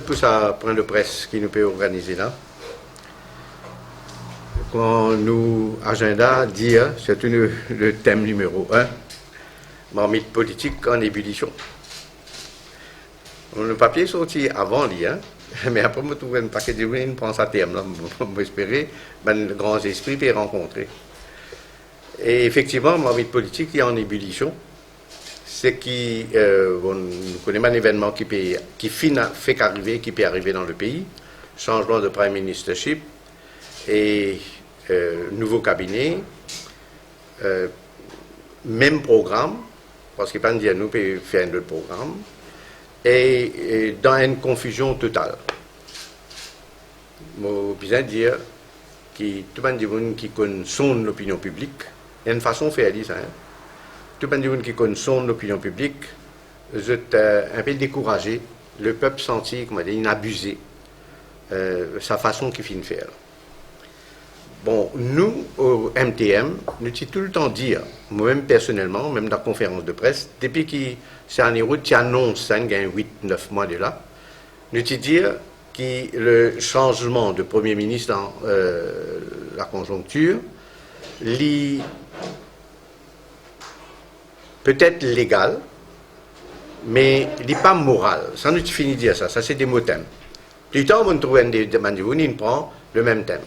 pour sa point de presse qui nous peut organiser là. Quand nous, agenda, dire, c'est le thème numéro 1, marmite politique en ébullition. Le papier est sorti avant lui, hein, mais après, je trouve un paquet de gens qui prend ça terme là, j'espérais, le grand esprit peut rencontrer. Et effectivement, marmite politique est en ébullition. C'est qui, nous connaissons un événement qui fait qu'arriver, qui peut arriver dans le pays, changement de Prime Ministership et nouveau cabinet, même programme, parce qu'il n'y a pas de dire nous peut faire un autre programme, et dans une confusion totale. Je veux bien dire que tout le monde qui connaît l'opinion publique, il y a une façon de faire ça. Tout le monde qui connaît l'opinion publique, je suis un peu découragé. Le peuple senti, comment dire, inabusé, sa façon qu'il finit de faire. Bon, nous, au MTM, nous disons tout le temps dire, moi-même personnellement, même dans la conférence de presse, depuis que c'est un héros qui annonce 8-9 mois de là, nous disons dire que le changement de Premier ministre dans la conjoncture, peut-être légal, mais il n'est pas moral. Ça nous finit de dire ça, ça c'est des mots thèmes. Plus tard, on trouve un des mandibounes, il prend le même thème.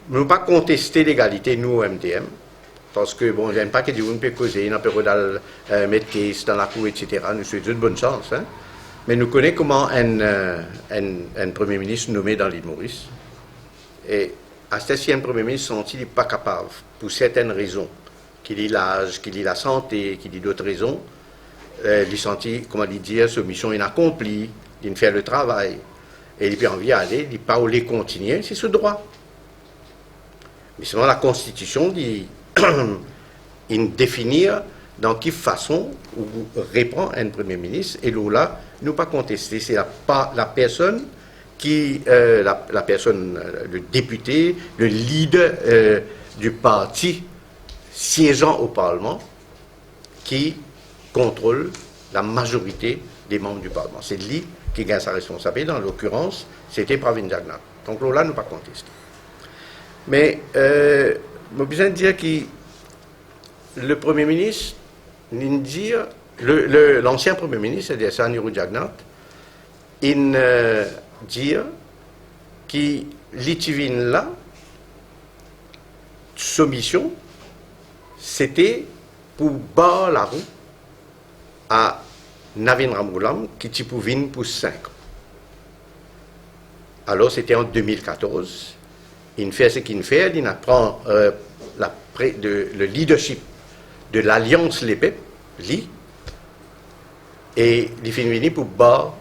Nous ne pouvons pas contester l'égalité, nous, au MTM, parce que, bon, j'aime pas que des gens peuvent causer, on peut mettre case dans la cour, etc. Nous souhaitons de bonne chance, hein. Mais nous connaissons comment un Premier ministre nommé dans l'île Maurice. Et à ce si un Premier ministre senti qu'il n'est pas capable, pour certaines raisons, qu'il ait l'âge, qu'il ait la santé, qu'il ait d'autres raisons, il senti, comment dire, sa mission inaccomplie, il fait le travail, et il peut envie d'aller, il pas les continuer, c'est ce droit. Mais seulement la Constitution dit, il définir dans quelle façon on répond à un Premier ministre, et là, nous pas contester, c'est la personne qui, la personne, le député, le leader du parti siégeant au Parlement, qui contrôle la majorité des membres du Parlement. C'est lui qui gagne sa responsabilité. Dans l'occurrence, c'était Pravin Jagnnath. Donc là, nous pas contester. Mais, je besoin de dire que le Premier ministre, l'ancien Premier ministre, c'est-à-dire Anirudh Jagnnath, il dit que l'Itivine là, sa mission, c'était pour barrer la route à Navin Ramgoolam, qui pouvait venir pour 5 ans. Alors, c'était en 2014. Il fait ce qu'il fait, il apprend le leadership de l'Alliance Les Peuples, et il finit pour barrer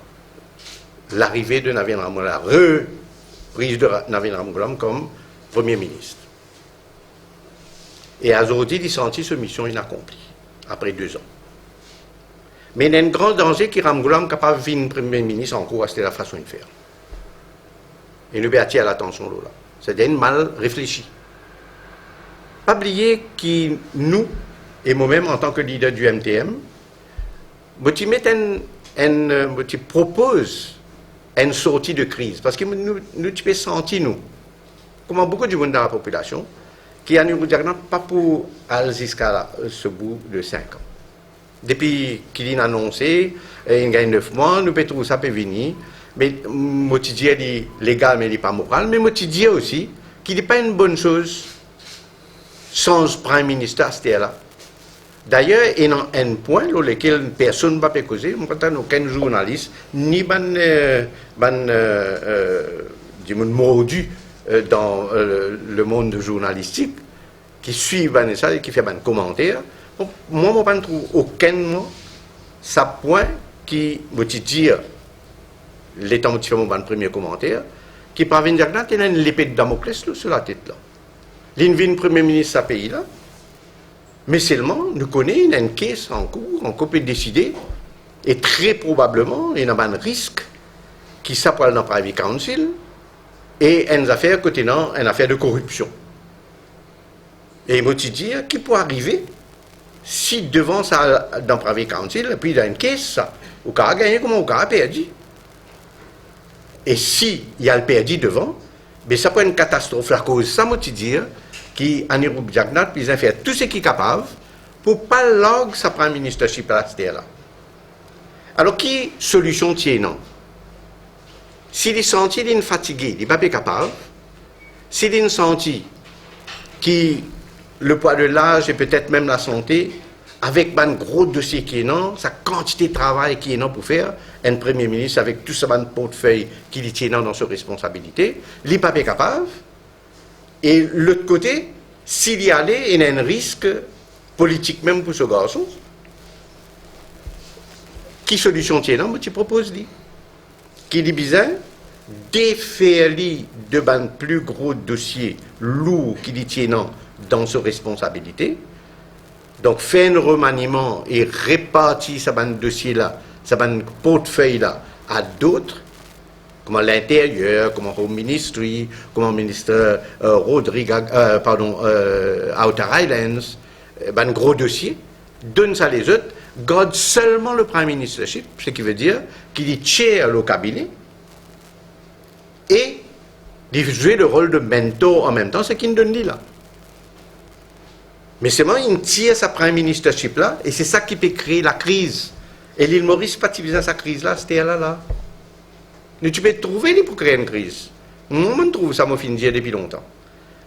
l'arrivée de Navin Ramgoolam, la reprise de Navin Ramgoolam comme Premier ministre. Et aujourd'hui, il sentit cette mission inaccomplie, après 2 ans. Mais il y a un grand danger que Ramgoolam n'est capable de devenir Premier ministre en cours, c'était la façon de faire. Et nous attirer l'attention là. C'est-à-dire mal réfléchi. Pas oublier que nous, et moi-même en tant que leader du MTM, je propose une sortie de crise. Parce que nous pouvons sentir, nous, comme beaucoup de monde dans la population, qui a pas pour aller jusqu'à ce bout de 5 ans. Depuis qu'il a annoncé, il gagne 9 mois, nous pouvons ça peut venir. Mais moi, je dis légal, mais il n'est pas moral. Mais moi, je dis aussi qu'il n'est pas une bonne chose sans Prime Minister à ce là. D'ailleurs, il y a un point sur lequel personne ne va pas causer, aucun journaliste, ni mordu dans le monde journalistique, qui suit ça et qui fait des commentaires. Moi, je ne trouve aucun mot, ça point qui me dit, l'état motivé mon premier commentaire, qui Pravin Jagnnath, il a une épée de Damoclès sur la tête là. Il vient Premier ministre de ce pays-là, mais seulement, nous connaissons une caisse en cours, on peut décider, et très probablement, il y a un risque qui s'appelle dans le Privy Council, et une affaire côté une affaire de corruption. Et moi, je dis, qui peut arriver si devant ça, dans le Privy Council, et puis il y a une caisse, ça, au cas gagné comme au cas perdu. Et si il y a le perdu devant, mais ça peut être une catastrophe. La cause, ça m'a dire, qui en Europe, Jagnat, ils ont fait tout ce qui est capable pour pas log sa prime ministership à la là. Alors, qui solution tient non? S'il est senti qu'il est fatigué, il n'est pas capable. S'il est senti que le poids de l'âge et peut-être même la santé, avec un gros dossier qui est non, sa quantité de travail qui est non pour faire, un premier ministre avec tout ce portefeuille qui lui tient dans ses responsabilités, il n'est pas capable. Et l'autre côté, s'il y allait, il y a un risque politique même pour ce garçon. Qui solution tient non, tu proposes lui. Qui dit bizarre, défaire de ban plus gros dossier lourd qui dit tiennant dans ses responsabilités. Donc, faire un remaniement et répartir ce dossier-là, ce portefeuille-là à d'autres, comme à l'intérieur, comme au ministry, comme au ministre Outer Islands, un gros dossier, donne ça les autres, garde seulement le Prime Ministership, ce qui veut dire qu'il est chair au cabinet, et il joue le rôle de mentor en même temps, ce qu'il donne là. Mais seulement il tire sa prime ministership là, et c'est ça qui peut créer la crise. Et l'île Maurice, pas utilisé sa crise là, c'était là. Mais tu peux trouver pour créer une crise. Moi, je trouve ça, m'a fini de dire depuis longtemps.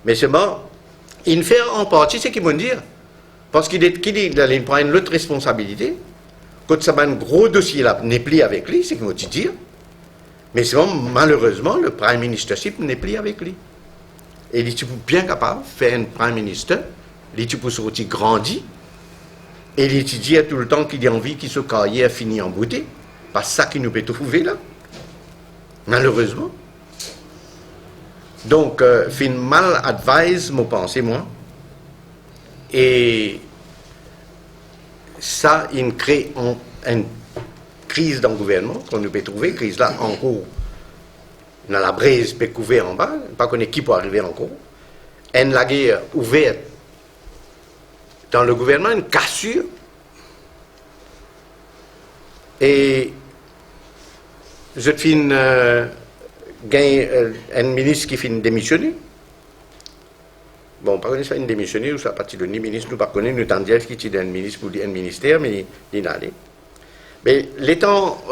Mais seulement, il fait en partie ce qu'ils vont dire. Parce qu'il prend une autre responsabilité. Quand ça va un gros dossier là, n'est plus avec lui, c'est qu'ils vont te dire. Mais seulement, malheureusement, le prime ministership n'est plus avec lui. Et il est bien capable de faire un prime minister. Les types sortis grandis et les dit tout le temps qu'il a envie qu'il se carrière fini en beauté. Pas ça qu'il nous peut trouver là. Malheureusement. Donc, fin mal advise, moi pensée, moi. Et ça, il crée une crise dans le gouvernement qu'on nous peut trouver. Crise là, en cours. Dans la braise peut couvrir en bas. Pas qu'on est qui peut arriver en cours. Et la guerre ouverte dans le gouvernement, une cassure. Et je finis un ministre qui finit démissionner. Bon, pas connaître une démissionner, ou ça partie de ni ministre, nous pas connaître, nous t'en dire qui est un ministre pour un ministère, mais il n'a pas. Mais l'étant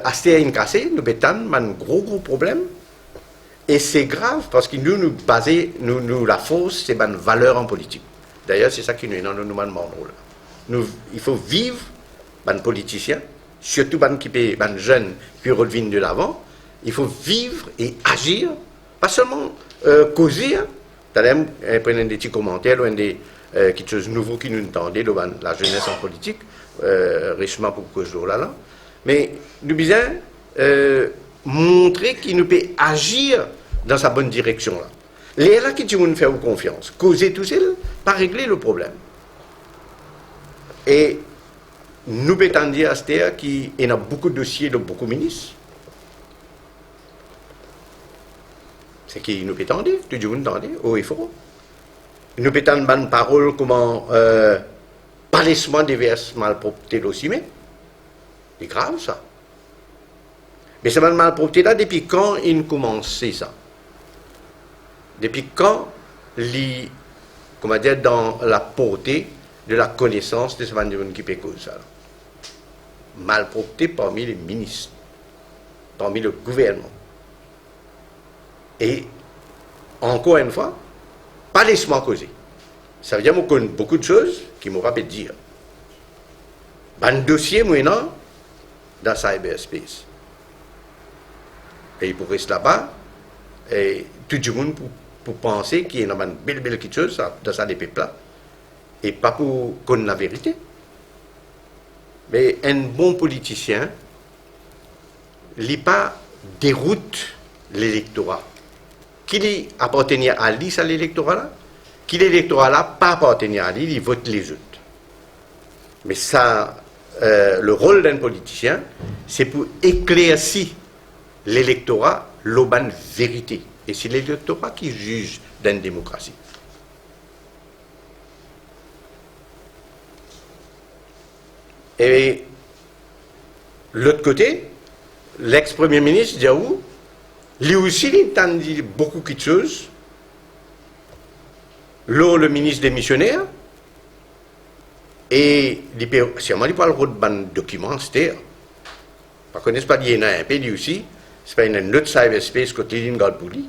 assez incassé, nous avons un gros problème. Et c'est grave parce que nous basons, la force, c'est une valeur en politique. D'ailleurs, c'est ça qui nous est dans le demandement. Il faut vivre, les politiciens, surtout les jeunes qui reviennent de l'avant, il faut vivre et agir, pas seulement causer. D'ailleurs, prenez des petits commentaires, quelque chose de nouveau qui nous entendait, la jeunesse en politique, richement pour ce jour-là. Mais nous devons montrer qu'il nous peut agir dans sa bonne direction. Là. Les là qui nous faire confiance, causer tout seul, pas régler le problème. Et nous pouvons dire à ce qu'il y a beaucoup de dossiers de beaucoup de ministres. C'est qui nous peut dire, tout le monde entendre, haut et fort. Nous pouvons dire une parole comment pas laissement des vers malpropreté aussi, mais c'est grave ça. Mais cette malpropreté là, depuis quand il commence ça? Depuis quand comment dire, dans la portée de la connaissance de ce monde qui peut causer ça? Malpropreté parmi les ministres, parmi le gouvernement. Et, encore une fois, pas laissement causer. Ça veut dire qu'on connaît beaucoup de choses qui m'aura fait dire. Un dossier, maintenant, dans cyberspace. Et il pourrait rester là-bas, et tout le monde pour penser qu'il y a une belle quelque chose dans ça des peuples-là, et pas pour connaître la vérité. Mais un bon politicien, il pas déroute l'électorat. Qu'il appartenait à lui, ça l'électorat-là, qu'il l'électorat-là pas appartenait à lui, il vote les autres. Mais ça, le rôle d'un politicien, c'est pour éclaircir l'électorat, l'aubaine vérité. Et c'est l'électorat qui juge d'une démocratie. Et l'autre côté, l'ex-premier ministre Diaou, Lui aussi, il a dit beaucoup de choses. Là, le ministre démissionnaire, et il peut, si on n'a pas le droit de document, c'était, par contre, pas qu'il y en a un peu, lui aussi, c'est pas une autre cyberspace que il garde pour lui.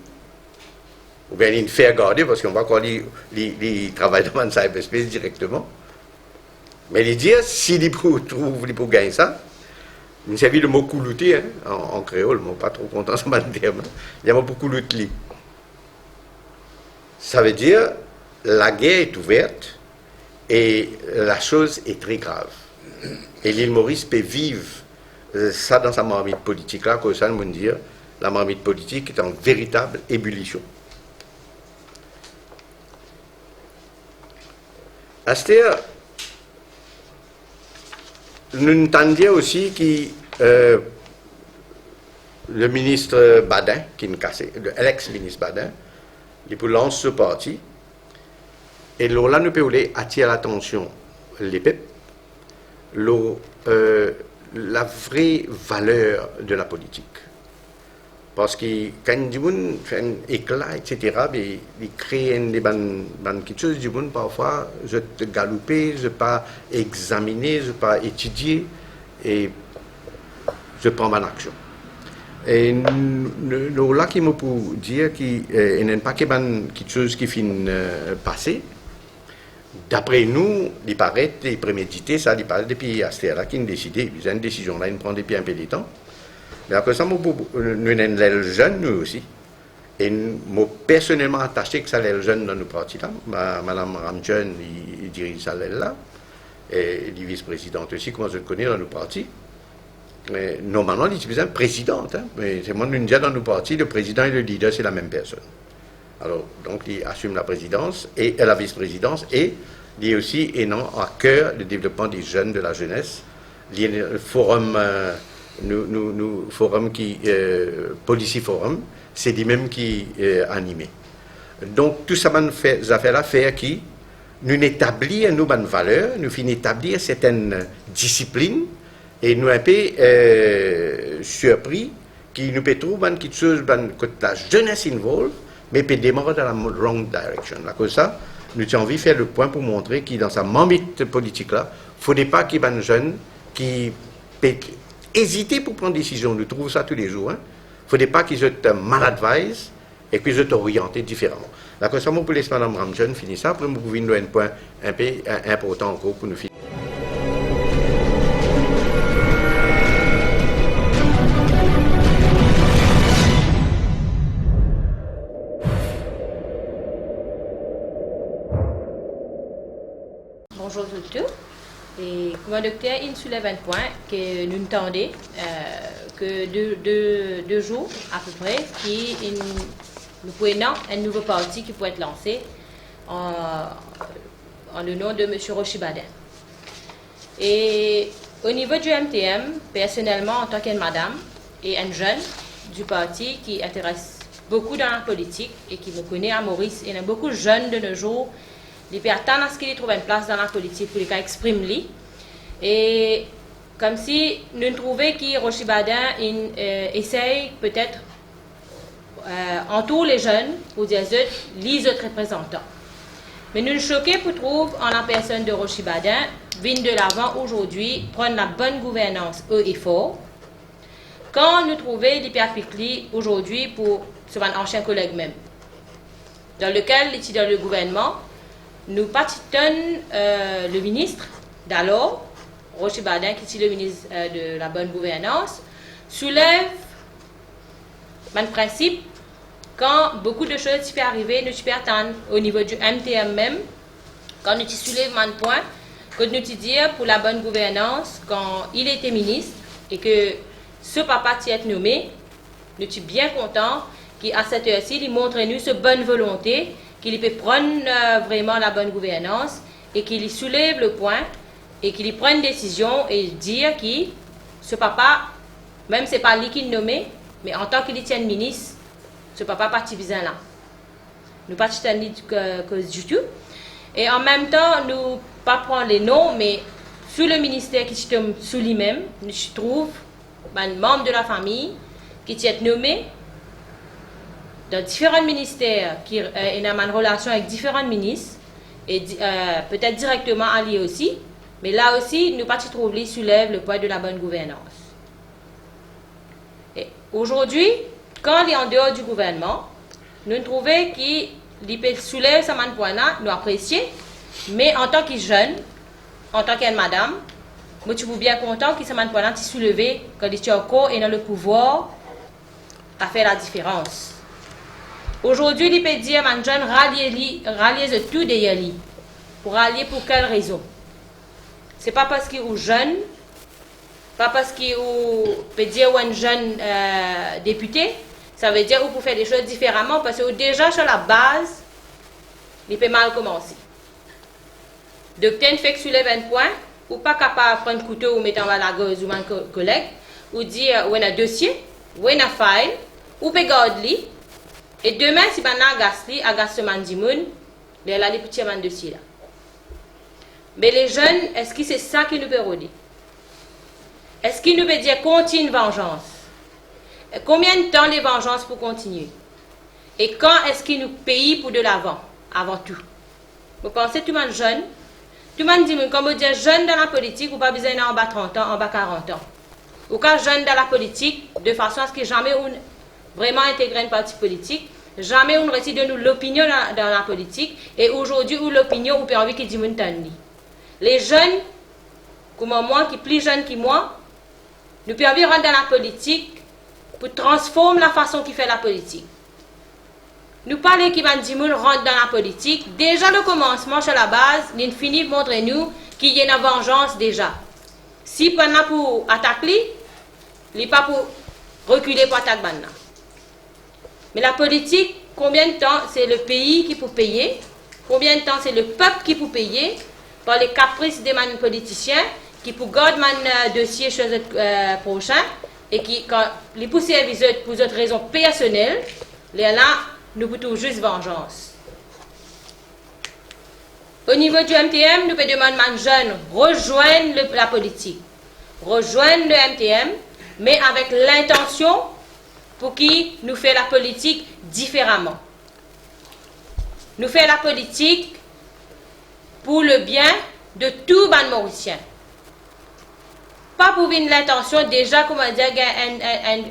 Ou bien il fait garder, parce qu'on va croire qu'il travaille dans le cyberspace directement. Mais il dit, s'il trouve, il peut gagner ça, il s'agit le mot coulouté, hein, en créole, je ne suis pas trop content de ce terme. Il y a beaucoup de coulouté. Ça veut dire, la guerre est ouverte et la chose est très grave. Et l'île Maurice peut vivre ça dans sa marmite politique, là, comme ça, on peut dire, la marmite politique est en véritable ébullition. Astér, nous entendions aussi que le ministre Badin, l'ex-ministre Badin, il peut lancer ce parti, et là, nous pouvons attirer l'attention les peuples, la vraie valeur de la politique. Parce que quand les gens font un éclat, etc., ils créent des choses, les gens parfois, je te galouper, je ne pas examiner, je ne pas étudier, et je prends mon action. Et là, qui me peut dire qu'il n'y a pas quelque chose qui finit passer. D'après nous, il paraît, il prémédité, ça, il paraît depuis Astéra qui a décidé, ils ont une décision là, ils prennent depuis un peu de temps. Mais après ça, nous sommes les jeunes, nous aussi. Et moi, personnellement attaché que ça les jeunes dans nos partis là. Madame Ramjeune, il dirige ça là. Et il est vice-présidente aussi, comment je le connais dans nos partis. Mais normalement, il est présidente. Hein. Mais c'est moi, nous disons dans nos partis, le président et le leader, c'est la même personne. Alors, donc, il assume la présidence et la vice-présidence et il est aussi ayant à cœur le développement des jeunes, de la jeunesse. Il y a le forum, forum qui, Policy Forum, c'est lui-même qui est animé. Donc, tout ça, ces affaires-là, fait qui nous établir nos bonnes valeurs, nous finissons établir certaines disciplines et nous un peu surpris qui nous peut trouver quelque chose que la jeunesse involve, mais peut démarrer dans la wrong direction. Là, comme ça, nous avons envie de faire le point pour montrer que dans sa marmite politique-là, il ne faudrait pas qu'il y ait des jeunes qui peuvent hésiter pour prendre des décisions. Nous trouvons ça tous les jours. Il ne faudrait pas qu'ils soient mal advisés et qu'ils soient orientés différemment. Là, comme ça, moi, pour laisser Mme Ramjeune finir ça, après, nous pouvons nous un point un peu important encore pour nous finir. Bonjour tout le monde. Et comme le docteur, il soulève un point que nous entendons que deux jours à peu près, nous pouvons un nouveau parti qui peut être lancé en le nom de M. Rochibadin. Et au niveau du MTM, personnellement, en tant qu'une madame et un jeune du parti qui intéresse beaucoup dans la politique et qui me connaît à Maurice, il y a beaucoup de jeunes de nos jours. Ils peuvent attendre à ce qu'ils trouvent une place dans la politique pour les exprimer. Et comme si nous trouvions que Rochibadin essaye peut-être entoure les jeunes pour dire les autres représentants. Mais nous nous choquons pour trouver en la personne de Rochibadin viennent de l'avant aujourd'hui prendre la bonne gouvernance eux et fort. Quand nous trouvons l'hyperpicli aujourd'hui pour sur un ancien collègue même, dans lequel il est dans le gouvernement. Nous partons le ministre d'alors, Rochibadin, qui est le ministre de la bonne gouvernance, soulève un principe quand beaucoup de choses peuvent arriver, nous peuvent attendre au niveau du MTM même, quand nous soulève un point, que nous dire pour la bonne gouvernance, quand il était ministre et que ce papa qui est nommé, nous sommes bien contents qu'à cette heure-ci, il montre nous cette bonne volonté qu'il peut prendre vraiment la bonne gouvernance et qu'il soulève le point et qu'il prenne une décision et dire que ce papa, même ce n'est pas lui qui est nommé, mais en tant qu'il tient ministre, ce papa n'est pas partisan là. Nous ne pas du tout. Et en même temps, nous ne pas prendre les noms, mais sous le ministère qui est sous lui-même, nous trouvons un membre de la famille qui est nommé dans différents ministères qui ont une relation avec différents ministres, et peut-être directement alliés aussi, mais là aussi, nous partis trouver soulève le poids de la bonne gouvernance. Aujourd'hui, quand il est en dehors du gouvernement, nous trouvons qu'il soulève ce point-là, nous apprécions, mais en tant que jeune, en tant qu'une madame, moi je suis bien content que ce point-là soit soulevé quand il est encore et dans le pouvoir à faire la différence. Aujourd'hui, il peut dire que les jeunes rallier de tout derrière lui. Pour rallier pour quelle raison? Ce n'est pas parce qu'il est jeune, pas parce qu'il peut dire un jeune député, ça veut dire qu'il peut faire des choses différemment parce que déjà sur la base, il peut mal commencer. Donc, tu fait que soulève un point, ou pas capable de prendre un couteau ou mettre en la gauze ou un collègue, ou dire où il y a un dossier, où il y a un file, ou peut garder. Et demain, si on agace ce mandimoun, il y a les petits dossiers là. Mais les jeunes, est-ce que c'est ça qui nous peut rôder? Est-ce qu'il nous peut dire continue vengeance? Combien de temps les vengeances pour continuer? Et quand est-ce qu'il nous paye pour de l'avant? Avant tout. Vous pensez tout le monde jeune? Tout le monde dit, quand vous dites jeune dans la politique, ou pas besoin en bas 30 ans, en bas 40 ans. Ou quand jeune dans la politique, de façon à ce que jamais on vraiment intégrer une partie politique, jamais on réussit de nous l'opinion dans la politique, et aujourd'hui, où l'opinion, ou peut envie qu'il dit mon temps. Les jeunes, comme moi, qui sont plus jeunes que moi, nous pouvons rentrer dans la politique pour transformer la façon qu'il fait la politique. Nous parlons qui va dire rentre dans la politique. Déjà le commencement sur la base, nous finit de montrer nous qu'il y a une vengeance déjà. Si on a pour attaquer, il n'est pas pour reculer pour attaquer. Mais la politique, combien de temps c'est le pays qui peut payer? Combien de temps c'est le peuple qui peut payer par les caprices des politiciens qui pour garder mon dossier chez le prochain et qui, quand les poussières visent pour d'autres raisons personnelles, là, nous pouvons juste vengeance. Au niveau du MTM, nous pouvons demander aux jeunes rejoindre la politique, rejoindre le MTM, mais avec l'intention pour qu'ils nous fassent la politique différemment. Nous faisons la politique pour le bien de tout les Mauriciens. Pas pour l'intention déjà, comment dire,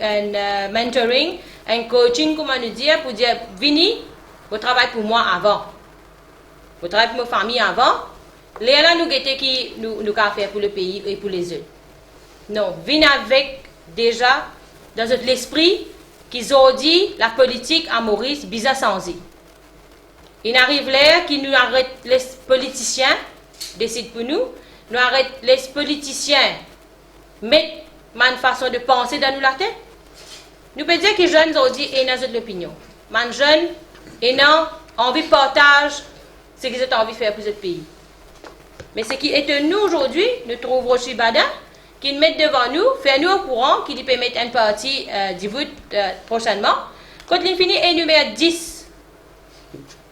un mentoring, un coaching, comment nous dire, pour dire, venez, vous travaillez pour moi avant. Vous travaillez pour ma famille avant. Là, nous guettons qui nous avons fait pour le pays et pour les autres. Non, venez avec déjà, dans notre esprit, qu'ils ont dit la politique à Maurice, bizarre sans y. Il arrive là qui nous arrête les politiciens, décident pour nous, nous arrête les politiciens, mettent une façon de penser dans nous la tête. Nous pouvons dire que les jeunes ont dit et dans l'opinion. Les jeunes ont envie de partage ce qu'ils ont envie de faire pour ce pays. Mais ce qui est nous aujourd'hui, nous trouvons Rochi Badin, qui nous met devant nous, fait nous au courant, qui peut mettre une partie du vote prochainement. Quand il finit, il énumère 10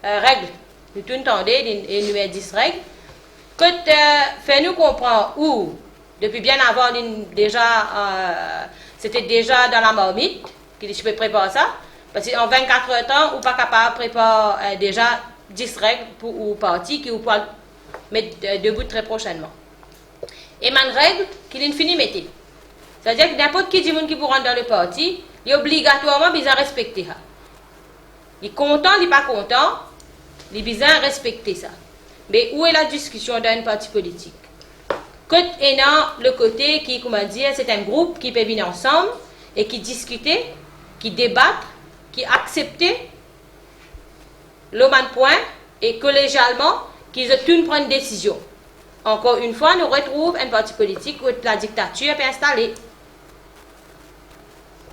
règles. Nous tout entendons, il énumère 10 règles. Quand fait nous comprendre où, depuis bien avant, c'était déjà dans la marmite, que je peux préparer ça. Parce qu'en 24 heures de temps, on n'est pas capable de préparer déjà 10 règles pour le parti qui vous pouvez mettre debout très prochainement. Et ma règle, qu'il est fini mettre. C'est-à-dire que n'importe qui dit qui pour rentrer dans le parti, il est obligatoirement besoin de respecter ça. Il est content, il n'est pas content, il est besoin de respecter ça. Mais où est la discussion dans un parti politique? Quand il y a le côté qui, comment dire, c'est un groupe qui peut venir ensemble et qui discute, qui débattent, qui acceptent le même point et collégialement qu'ils ont tous pris une décision. Encore une fois, nous retrouvons un parti politique où la dictature est installée.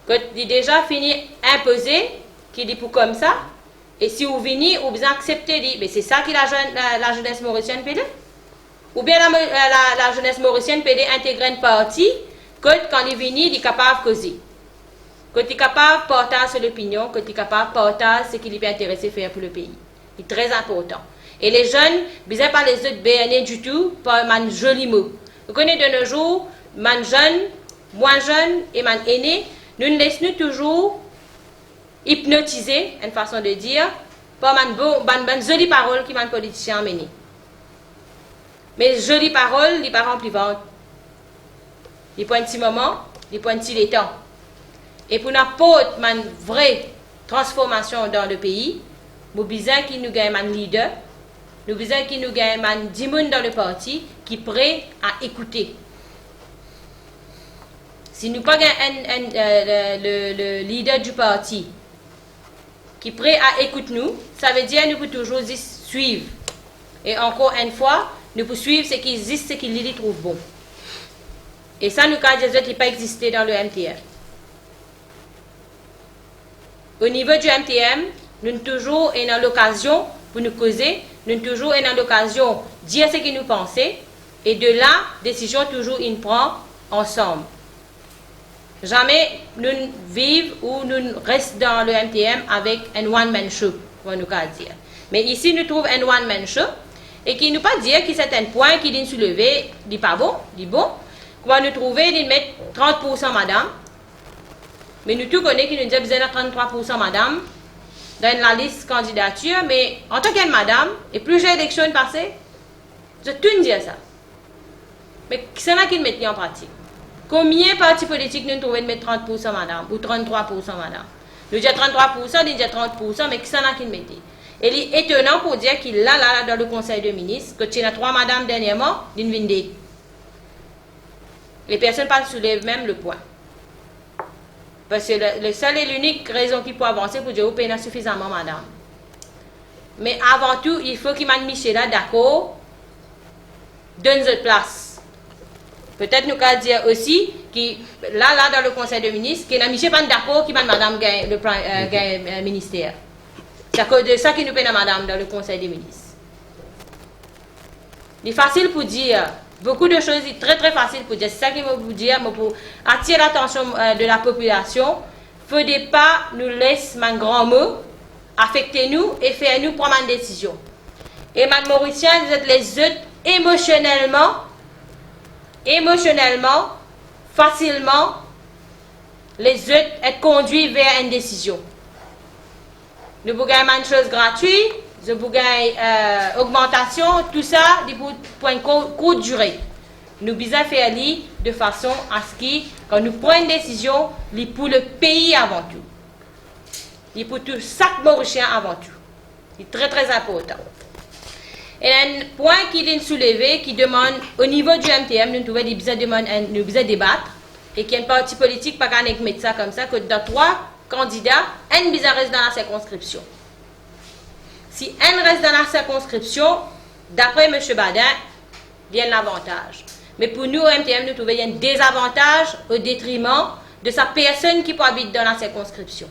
Quand il est déjà fini imposé, qui dit pour comme ça, et si vous venez, vous acceptez, mais c'est ça que la jeunesse mauricienne peut dire. Ou bien la jeunesse mauricienne peut intégrer un parti, quand il est venu, il est capable de causer. Quand il est capable de partager l'opinion, quand il est capable de partager ce qu'il est intéressé à faire pour le pays. C'est très important. Et les jeunes, bizarre pas les autres BNE du tout, par un joli mot. Vous connaissez de nos jours, man jeune, moins jeune et man aîné, nous laissons toujours hypnotisé, une façon de dire, par une jolie parole qui m'a politicien mené. Mais jolie parole, il pas rempli ventre. Il prend un petit moment, il prend un petit temps. Et pour n'apporter une vraie transformation dans le pays, nous avons besoin qu'il nous gagne un leader, nous avons besoin qu'il nous gagne un 10 personnes dans le parti qui est prêt à écouter. Si nous n'avons pas le leader du parti qui est prêt à écouter nous, ça veut dire que nous pouvons toujours suivre. Et encore une fois, nous pouvons suivre ce qui existe, ce qu'il trouve bon. Et ça, nous avons dit qu'il n'a pas existé dans le MTM. Au niveau du MTM, nous avons toujours l'occasion pour nous causer, nous avons toujours l'occasion de dire ce que nous pensons, et de là, décision toujours une prend ensemble. Jamais nous vivons ou nous restons dans le MTM avec un one-man show, on nous dire. Mais ici, nous trouvons un one-man show, et qui ne nous pas dire que certains points qui sont soulevés, dit pas bon, dit bon. Comment nous trouver, de mettre 30% madame. Mais nous tous connaissons qu'il nous dit besoin de 33% madame dans la liste candidature, mais en tant que madame, et plus j'ai élection passée, je tout dire ça. Mais c'est là qu'ils mettent en pratique. Combien de partis politiques nous trouvons de mettre 30% madame ou 33% madame? Nous disons 33%, nous disons 30%, mais c'est là qu'ils mettent. Et il est étonnant pour dire qu'il là dans le conseil de ministres, que tu as 3 madames dernièrement, d'une vindée. Les personnes ne soulèvent même le point. Parce que le seul et l'unique raison qui peut avancer pour dire qu'il y a suffisamment madame. Mais avant tout, il faut qu'il mette Michel là d'accord, donne une place. Peut-être nous allons dire aussi que là dans le conseil de ministres, qu'il a Michel pas d'accord qui mette madame gagne le ministère. C'est à cause de ça qu'il nous paie madame dans le conseil des ministres. Il est facile pour dire. Beaucoup de choses, c'est très facile pour dire. C'est ça qu'il veut vous dire, mais pour attirer l'attention de la population, il ne faut pas nous laisser un grand mot, affecter nous et faire nous prendre une décision. Et Mme Mauricien, vous êtes les autres émotionnellement, facilement, les autres être conduits vers une décision. Nous pouvons gagner une chose gratuite. Je vous gagne augmentation, tout ça pour une courte durée. Nous devons faire de façon à ce que, quand nous prenons une décision, c'est pour le pays avant tout. C'est pour tout chaque Mauricien avant tout. C'est très important. Et un point qui est soulevé, qui demande, au niveau du MTM, nous devons débattre, et qu'il y a un parti politique, pas qu'un mettre ça comme ça, que dans 3 candidats, un bizarre reste dans la circonscription. Si un reste dans la circonscription, d'après M. Badin, il y a un avantage. Mais pour nous, au MTM, nous trouvons qu'il y a un désavantage au détriment de sa personne qui habite dans la circonscription.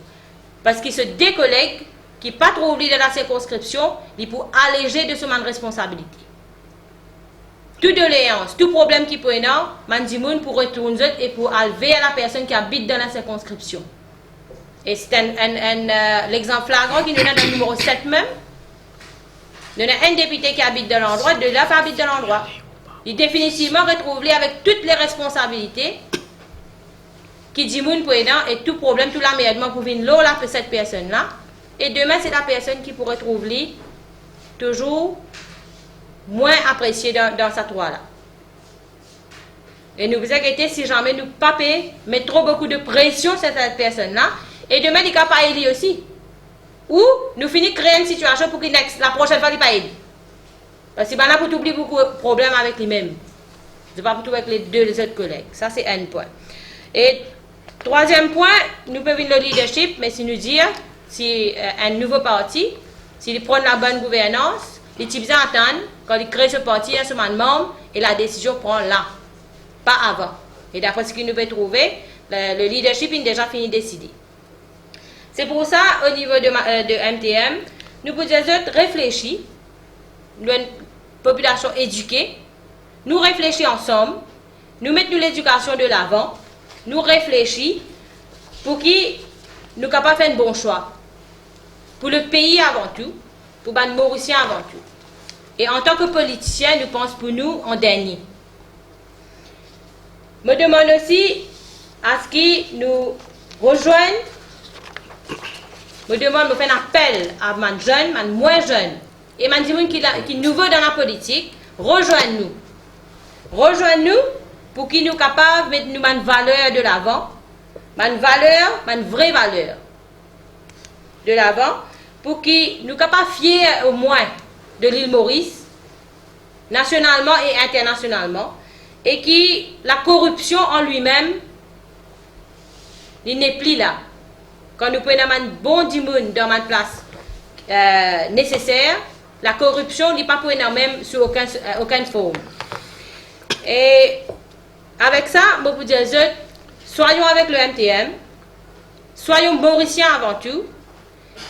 Parce qu'il se décollègue, qui n'est pas trop oublié dans la circonscription, il pour alléger de son responsabilité. Toute doléance, tout problème qui peut y avoir, Mandimoun pour retourner et pour enlever à la personne qui habite dans la circonscription. Et c'est l'exemple flagrant qui nous donne dans le numéro 7 même. Nous avons un député qui habite dans l'endroit, de là qui habite dans l'endroit. Il est définitivement retrouvé avec toutes les responsabilités qui dit moun président et tout problème, tout l'aménagement pour venir là pour cette personne-là. Et demain, c'est la personne qui pourrait trouver toujours moins appréciée dans sa toile-là. Et nous vous inquiétez si jamais nous pas mettre trop beaucoup de pression sur cette personne-là. Et demain, il n'y a pas élu aussi. Ou nous finissons créer une situation pour que la prochaine fois, il n'y ait pas élu. Parce que là, pour oublier beaucoup de problèmes avec lui-même. Je ne vais pas pour avec les autres collègues. Ça, c'est un point. Et troisième point, nous pouvons le leadership, mais si nous dire, si un nouveau parti, s'il prend la bonne gouvernance, les types attendent, quand il crée ce parti, il y a ce membre, et la décision prend là, pas avant. Et d'après ce qu'il nous peut trouver, le leadership est déjà fini de décider. C'est pour ça, au niveau de MTM, nous pouvons réfléchir, nous une population éduquée, nous réfléchir ensemble, nous mettons l'éducation de l'avant, nous réfléchir pour qui nous capables de faire un bon choix. Pour le pays avant tout, pour les Mauriciens avant tout. Et en tant que politiciens, nous pensons pour nous en dernier. Je me demande aussi à ce qu'ils nous rejoignent Je demande, je fais un appel à mes jeunes, mes moins jeunes, et mes gens qui sont nouveaux dans la politique, rejoignez-nous. Rejoignez-nous pour qu'ils nous capables de mettre une valeur de l'avant, une vraie valeur de l'avant, pour qu'ils nous capables fiers au moins de l'île Maurice, nationalement et internationalement, et que la corruption en lui-même, il n'est plus là. Quand nous prenons un bon dimoun dans une place nécessaire, la corruption n'est pas prise même sur aucune forme. Et avec ça, je vous dire, soyons avec le MTM, soyons mauriciens avant tout,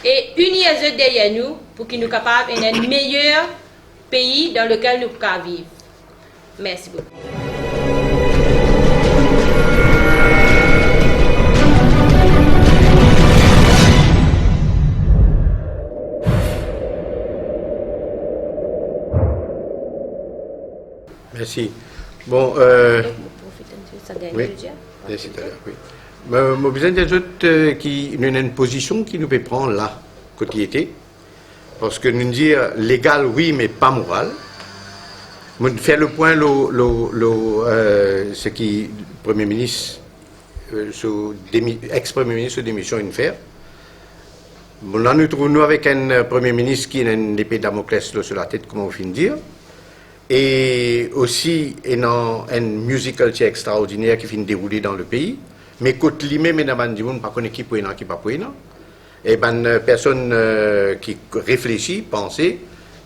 et unis derrière nous pour qu'ils nous capables d'être un meilleur pays dans lequel nous pouvons vivre. Merci beaucoup. Merci. Bon, oui, merci tout à l'heure, oui. Je besoin des autres qui nous ont une position qui nous peut prendre là, côté été. Parce que nous dire légal, oui, mais pas moral. Nous faire le point, ce qui le Premier ministre, ex-Premier ministre de démission, une faire. Bon, là, nous trouvons avec un Premier ministre qui a une épée de Damoclès sur la tête, comme on vient de dire. Et aussi un musical extraordinaire qui finit de dérouler dans le pays. Mais côté lui-même, il n'y a pas qui peut qui pas et ben personne qui réfléchit, pense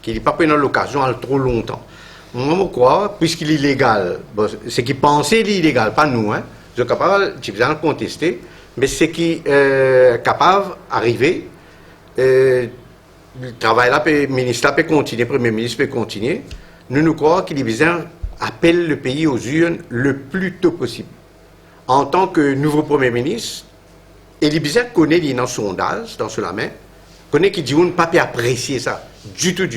qu'il n'est pas pris dans l'occasion trop longtemps. Moi, je crois, puisqu'il est illégal, bon, c'est qu'il pensait illégal, pas nous, hein. Je suis capable de contester, mais c'est qui est capable d'arriver. Le travail là, le ministre peut continuer, le Premier ministre peut continuer. Nous croyons qu'il est besoin d'appeler le pays aux urnes le plus tôt possible. En tant que nouveau Premier ministre, il est besoin de connaître les sondages dans la main, connaître qui dit on ne peut pas apprécier ça du tout.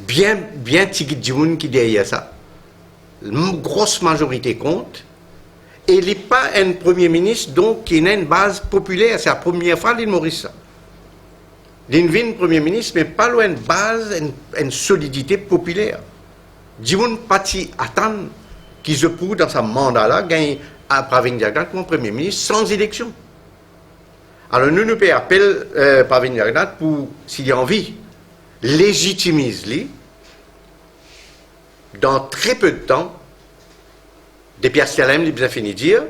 Bien tigit dit on qui derrière ça. Une grosse majorité compte. Et il n'est pas un Premier ministre donc qui a une base populaire. C'est la première fois qu'il Maurice ça. Il vient un Premier ministre, mais pas loin de base, une solidité populaire. Dit on pas attendre qu'il se prouve dans sa mandat-là, gagne à Pravin Jagnath comme Premier ministre sans élection. Alors nous pouvons appeler Pravin Jagnath pour, s'il a envie, légitimiser dans très peu de temps, depuis Astelem, il a fini de dire,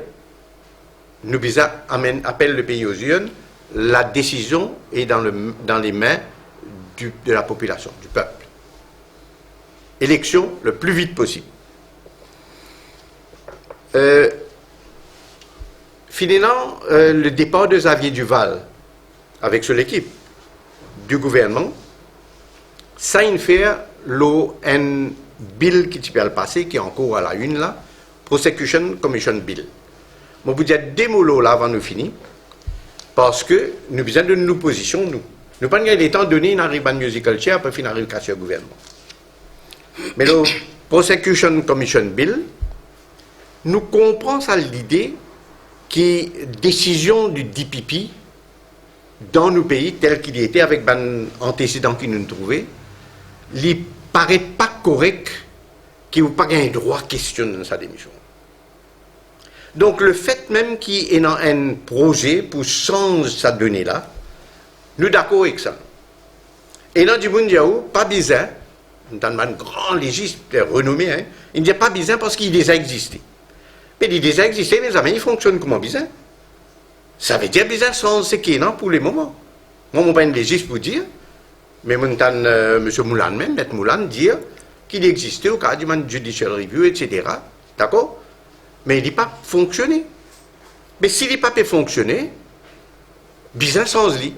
nous appelle le pays aux urnes, la décision est dans les mains de la population, du peuple. Élection le plus vite possible. Finalement, le départ de Xavier Duval avec son équipe du gouvernement, ça a fait un bill qui peut le passer, qui est encore à la une là, Prosecution Commission Bill. Je vous dis deux mots là avant de finir, parce que nous avons besoin de nous positionner, nous. Nous n'avons pas le temps de donner une arrivée musical chair pour finir l'éducation au gouvernement. Mais le Prosecution Commission Bill, nous comprenons ça l'idée qui décision du DPP dans nos pays tel qu'il était avec les antécédents qui nous trouvaient, il ne paraît pas correct qu'il n'ait pas un droit à questionner sa démission. Donc le fait même qu'il y ait un projet pour changer sa donnée-là, nous sommes d'accord avec ça. Et dans du monde, pas bizarre, dans un grand légiste renommé, hein, il ne dit pas bizarre parce qu'il déjà existé. Mais il déjà existé, mais jamais il fonctionne comment bizarre. Ça veut dire bizarre sans ce qui est non pour le moment. Moi, je ne suis pas un légiste pour dire, mais M. Moulan même, M. Moulan, dire qu'il existait au cas du Judicial Review, etc. D'accord? Mais il n'a pas fonctionné. Mais s'il n'a pas pu fonctionner, bizarre sans lui.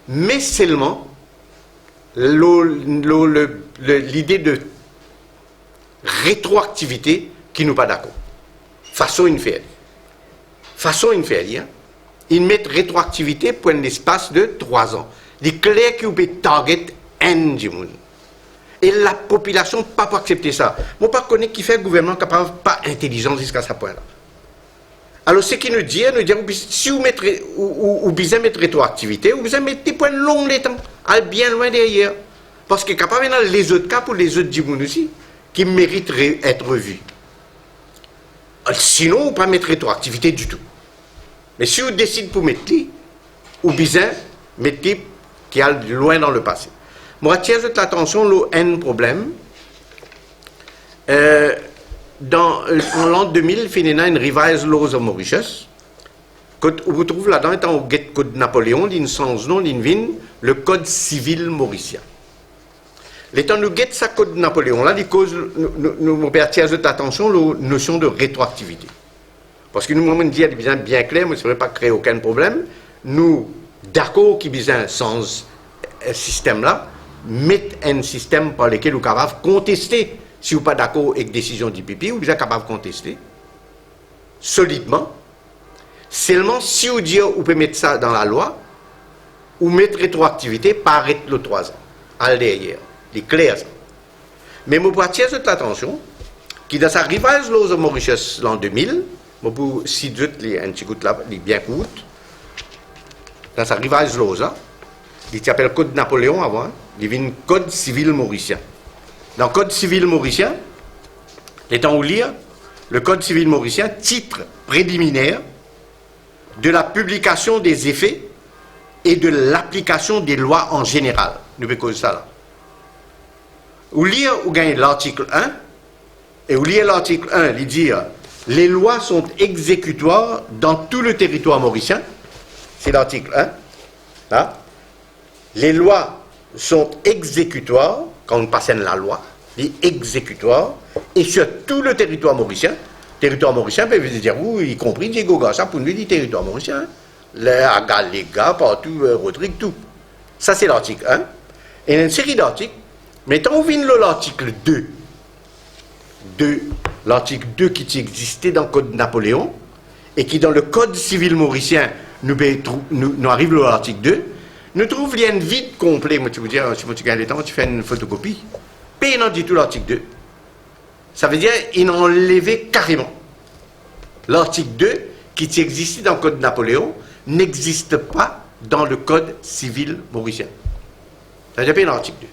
Mais seulement l'idée de rétroactivité qui nous pas d'accord. Façon une faire. Hein? Ils mettent rétroactivité pour un espace de 3 ans. Il est clair qu'ils peuvent target un monde. Et la population ne peut pas accepter ça. Moi, je ne connais pas qui fait le gouvernement capable pas intelligent jusqu'à ce point-là. Alors, ce qui nous dit, si vous mettez, ou bien mettre rétroactivité, ou bien mettre des points longs les temps, bien loin derrière. Parce que capable dans les autres cas, pour les autres djibouns aussi, qui mériteraient être revus. Sinon, on ne pas mettre rétroactivité du tout. Mais si vous décidez pour mettre les, ou bien mettre les qui est loin dans le passé. Moi, tiens l'attention, le N problème. En l'an 2000, il y a une revised laws of Mauritius. Vous trouvez là-dedans, étant au code Napoléon, il y a sans nom, il y a le code civil mauricien. L'étant nous guette sa code Napoléon, là, il cause, nous tiens l'attention, la notion de rétroactivité. Parce que nous, on dit, bien clair, mais ça ne va pas créer aucun problème. Nous, d'accord, qui besoin sans système-là, mettre un système par lequel nous sommes capables de contester. Si vous n'êtes pas d'accord avec la décision du pipi, vous êtes capable de contester solidement. Seulement, si vous dites vous pouvez mettre ça dans la loi, ou mettre rétroactivité, paraît le 3 ans. À derrière. C'est clair. Mais je veux attirer votre attention, qui dans sa revised laws of Mauritius l'an 2000, je peux citer un petit coup là, il est bien court, dans sa revised laws là, il s'appelle Code Napoléon avant, il y a un Code civil mauricien. Dans le Code civil mauricien, les temps où lire, le Code civil mauricien, titre préliminaire de la publication des effets et de l'application des lois en général. Nous pouvons ça là. Où lire, vous gagnez l'article 1, et où lire l'article 1, il dit les lois sont exécutoires dans tout le territoire mauricien. C'est l'article 1. Là. Les lois sont exécutoires, quand on passe la loi, les exécutoires, et sur tout le territoire mauricien. Territoire mauricien, peut dire, y compris Diego Garça, pour nous, du territoire mauricien. Les Agal, les gars, partout, Rodrigue, tout. Ça, c'est l'article 1. Et il y a une série d'articles. Mais quand on vient l'article 2, l'article 2 qui existait dans le Code Napoléon, et qui, dans le Code civil mauricien, nous arrive à l'article 2, nous trouvons qu'il y a un vide complet. Moi, tu veux dire, si tu gagnes le temps, tu fais une photocopie. Puis, il n'en dit tout l'article 2. Ça veut dire qu'il a enlevé carrément. L'article 2, qui existait dans le Code Napoléon, n'existe pas dans le Code civil mauricien. Ça veut dire l'article 2.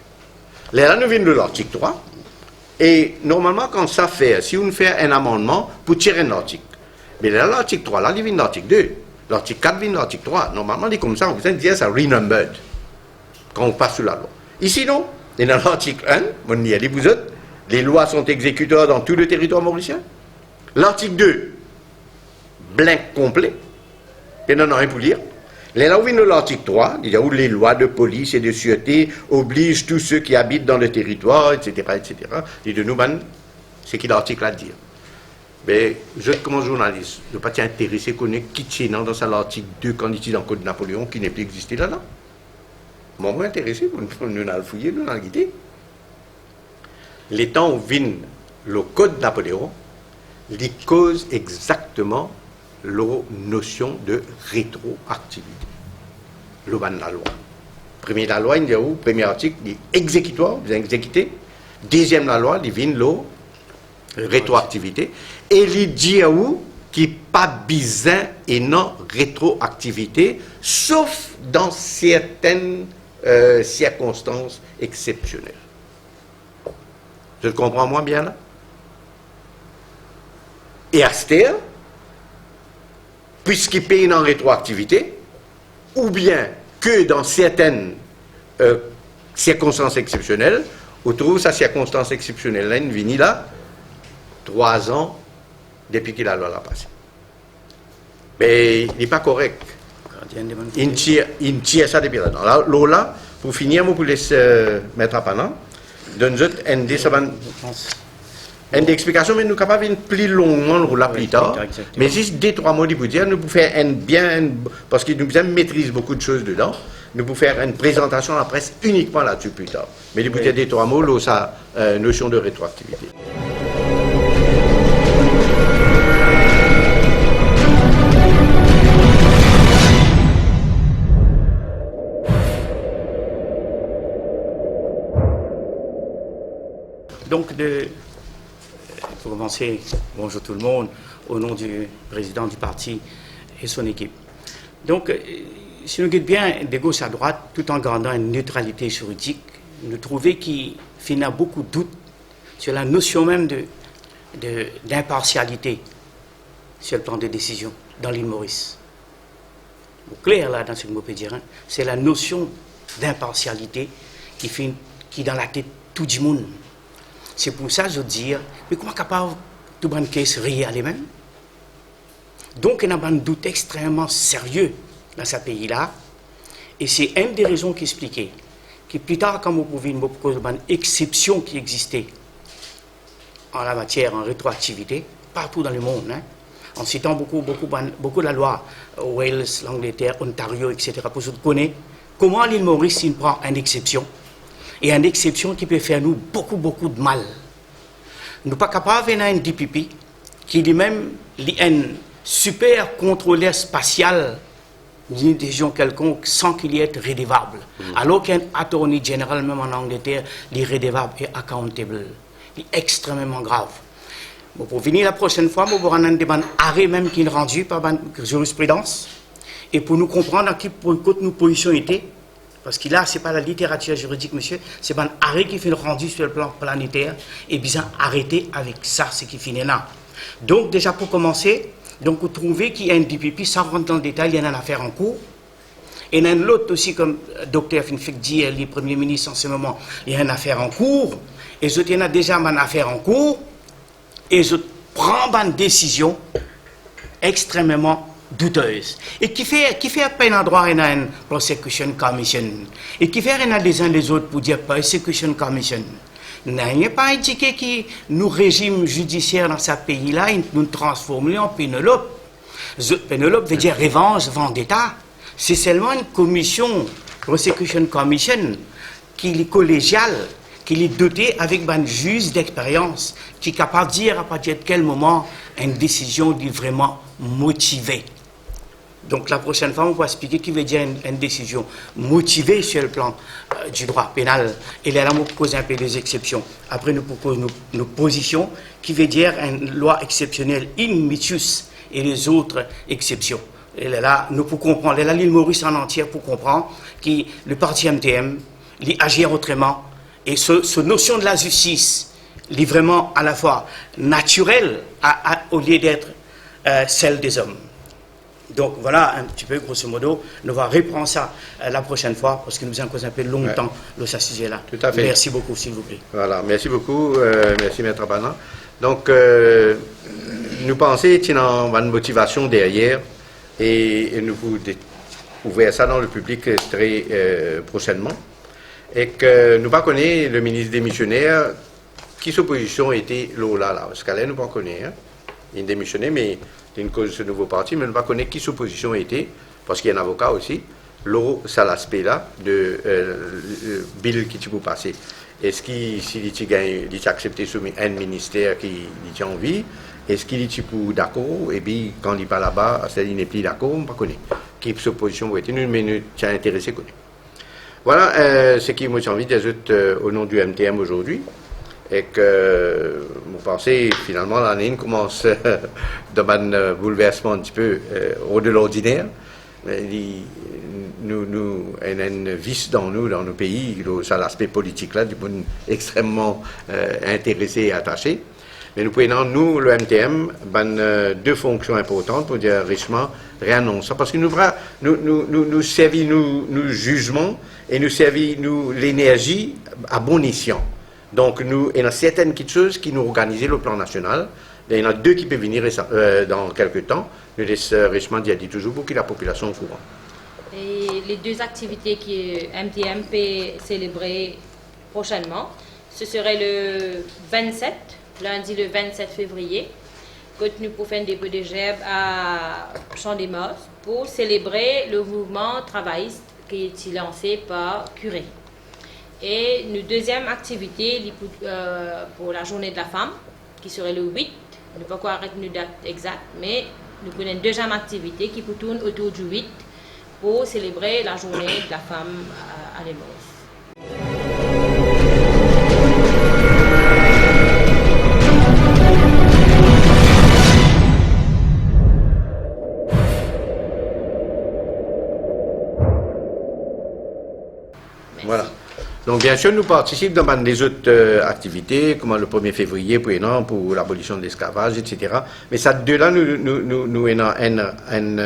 Là, nous venons de l'article 3. Et normalement, quand ça fait, si on fait un amendement pour tirer un article, mais là, l'article 3, là, il vient de l'article 2. L'article 4 vient de l'article 3. Normalement, il est comme ça, on peut dire ça renumbered quand on passe sous la loi. Ici, non. Et dans l'article 1, on y a dit, vous autres, les lois sont exécutoires dans tout le territoire mauricien. L'article 2, blanc complet. Et non, rien pour lire. Là où vient de l'article 3, il y a où les lois de police et de sûreté obligent tous ceux qui habitent dans le territoire, etc., etc. Et de nous, c'est qui l'article à dire. Mais je, comme journaliste, je ne suis pas intéressé à connaître qui tient dans l'article 2 quand il est dans le Code Napoléon qui n'est plus existé là-dedans. Moi, je suis intéressé, nous allons fouiller, nous allons guider. Les temps où vient le Code Napoléon, il cause exactement la notion de rétroactivité. Le ban de la loi. Premier la loi, il dit où? Premier article, il dit exécutoire, vous exécuté. Deuxième la loi, il vient la rétroactivité. Et il dit où qui n'est pas besoin et non rétroactivité, sauf dans certaines circonstances exceptionnelles. Je le comprends moins bien là? Et Aster, puisqu'il paye en rétroactivité, ou bien que dans certaines circonstances exceptionnelles, on trouve sa circonstance exceptionnelle, là, une vini là, 3 ans depuis que la loi l'a passé. Mais il n'est pas correct. Il tire ça depuis là-dedans. Là, pour finir, je vous laisse mettre à panant. Donne-nous une explication, mais nous sommes capables de plus longuement là plus tard. Mais juste 2-3 mots de vous dire, nous pouvons faire parce que nous maîtrisons beaucoup de choses dedans, nous pouvons faire une présentation à la presse uniquement là-dessus plus tard. Mais de vous dire 2-3 mots, là, sa notion de rétroactivité. Donc, pour commencer, bonjour tout le monde, au nom du président du parti et son équipe. Donc, si nous guidons bien de gauche à droite, tout en gardant une neutralité juridique, nous trouvons qu'il y a beaucoup de doutes sur la notion même d'impartialité sur le plan de décision dans l'île Maurice. Au clair, là, dans ce que je peux dire, hein, c'est la notion d'impartialité qui est dans la tête de tout le monde. C'est pour ça que je dis, mais comment capable tout le monde se réaliser même? Donc, il y a un doute extrêmement sérieux dans ce pays-là. Et c'est une des raisons qui expliquait que plus tard, quand vous pouvez une exception qui existait en la matière, en rétroactivité, partout dans le monde, hein, en citant beaucoup de la loi, Wales, l'Angleterre, Ontario, etc., pour se connaître comment l'île Maurice il prend une exception. Et une exception qui peut faire nous beaucoup de mal. Nous ne sommes pas capables d'avoir un DPP qui lui-même est un super contrôleur spatial d'une région quelconque sans qu'il y ait redevable. Alors qu'un attorney général, même en Angleterre, il est redevable et accountable. Il est extrêmement grave. Bon, pour venir la prochaine fois, nous aurons un débat arrêt même qui est rendu par la jurisprudence. Et pour nous comprendre qui nos positions étaient, parce que là, ce n'est pas la littérature juridique, monsieur, c'est un arrêt qui fait rendu sur le plan planétaire, et bien arrêter avec ça, ce qui finit là. Donc, déjà pour commencer, donc vous trouvez qu'il y a un DPP, sans rentrer dans le détail, il y a une affaire en cours. Et il y en a l'autre aussi, comme le docteur Finfik dit, le Premier ministre en ce moment, il y a une affaire en cours. Et il y en a déjà une affaire en cours. Et je prends une décision extrêmement douteuse. Et qui fait à peine un droit à une prosecution commission. Et qui fait les uns les autres pour dire prosecution commission. N'a pas indiqué que nos régimes judiciaires dans ce pays-là, nous transformons en Pénélope. Pénélope veut dire revanche, vendetta. C'est seulement une commission, prosecution commission, qui est collégiale, qui est dotée avec un juge d'expérience, qui est capable de dire à partir de quel moment une décision est vraiment motivée. Donc la prochaine fois, on va expliquer qui veut dire une décision motivée sur le plan du droit pénal. Et là, on pose un peu des exceptions. Après, nous proposons nos positions, qui veut dire une loi exceptionnelle in mitius et les autres exceptions. Et là, nous pouvons comprendre, là, l'île Maurice en entière pour comprendre que le parti MTM, il agit autrement. Et cette notion de la justice, il est vraiment à la fois naturelle au lieu d'être celle des hommes. Donc voilà un petit peu, grosso modo, nous allons reprendre ça la prochaine fois parce que nous avons causé un peu longtemps de ce sujet-là. Tout à fait. Merci beaucoup, s'il vous plaît. Voilà, merci beaucoup. Merci, Maître Abana. Donc, nous pensons qu'il y a une motivation derrière et nous pouvons ouvrir ça dans le public très prochainement. Et que nous ne connaissons pas le ministre démissionnaire qui sa position était là. Parce qu'à là, nous ne connaissons pas. Il est démissionné, mais c'est une cause de ce nouveau parti, mais nous ne connaissons pas qui sa position était, parce qu'il y a un avocat aussi. Là, c'est l'aspect là de Bill qui peut passer. Est-ce qu'il a accepté un ministère qui a envie? Est-ce qu'il est d'accord? Et puis, quand il n'est pas là-bas, il n'est plus d'accord, on ne connaît pas. Qui sa position était, mais nous sommes intéressés. Voilà ce qui moi j'ai envie d'ajouter au nom du MTM aujourd'hui. Et que vous pensez finalement l'année commence dans un bouleversement un petit peu hors de l'ordinaire. Nous avons un vice dans nos pays, ça l'aspect politique là, du monde extrêmement intéressé et attaché. Mais nous prenons, nous, le MTM, deux fonctions importantes pour dire richement, rien non ça. Parce que nous servons nos jugements et nous servons l'énergie à bon escient. Donc, il y a certaines choses qui nous organisent le plan national. Il y en a deux qui peuvent venir dans quelques temps. Nous laissons richement dire toujours pour que la population est au courant. Et les deux activités que MTM peut célébrer prochainement, ce serait le 27, lundi le 27 février, que nous pouvons faire un dépôt de gerbe à Champ-des-Mosses pour célébrer le mouvement travailliste qui est lancé par Curé. Et une deuxième activité pour la journée de la femme, qui serait le 8, on ne peut pas arrêter une date exacte, mais nous prenons une deuxième activité qui tourne autour du 8 pour célébrer la journée de la femme à l'île Maurice. Donc, bien sûr, nous participons dans les autres activités, comme le 1er février, pour l'abolition de l'esclavage, etc. Mais ça, de là, nous avons une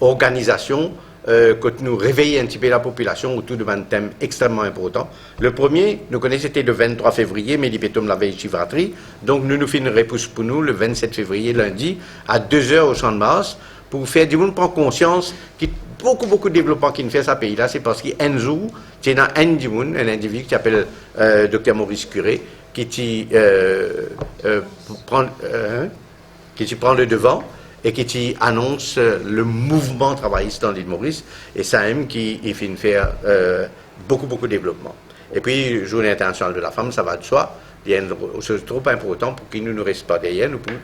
organisation que nous réveillons un petit peu la population autour d'un thème extrêmement important. Le premier, nous connaissons, c'était le 23 février, mais l'Ipétum la veille Chivratri. Donc, nous faisons une réponse pour nous le 27 février, lundi, à 2h au Champ de Mars, pour faire du monde prendre conscience qu'il y a beaucoup de développement qui ne fait ce pays-là. C'est parce qu'il y a un jour, il y a un individu qui s'appelle Dr Maurice Curé, qui prend le devant et qui annonce le mouvement travailliste dans l'île Maurice, et ça même qui fait faire beaucoup de développement. Et puis, Journée internationale de la femme, ça va de soi, il y a une chose trop importante pour qu'il ne nous reste pas derrière, nous pouvons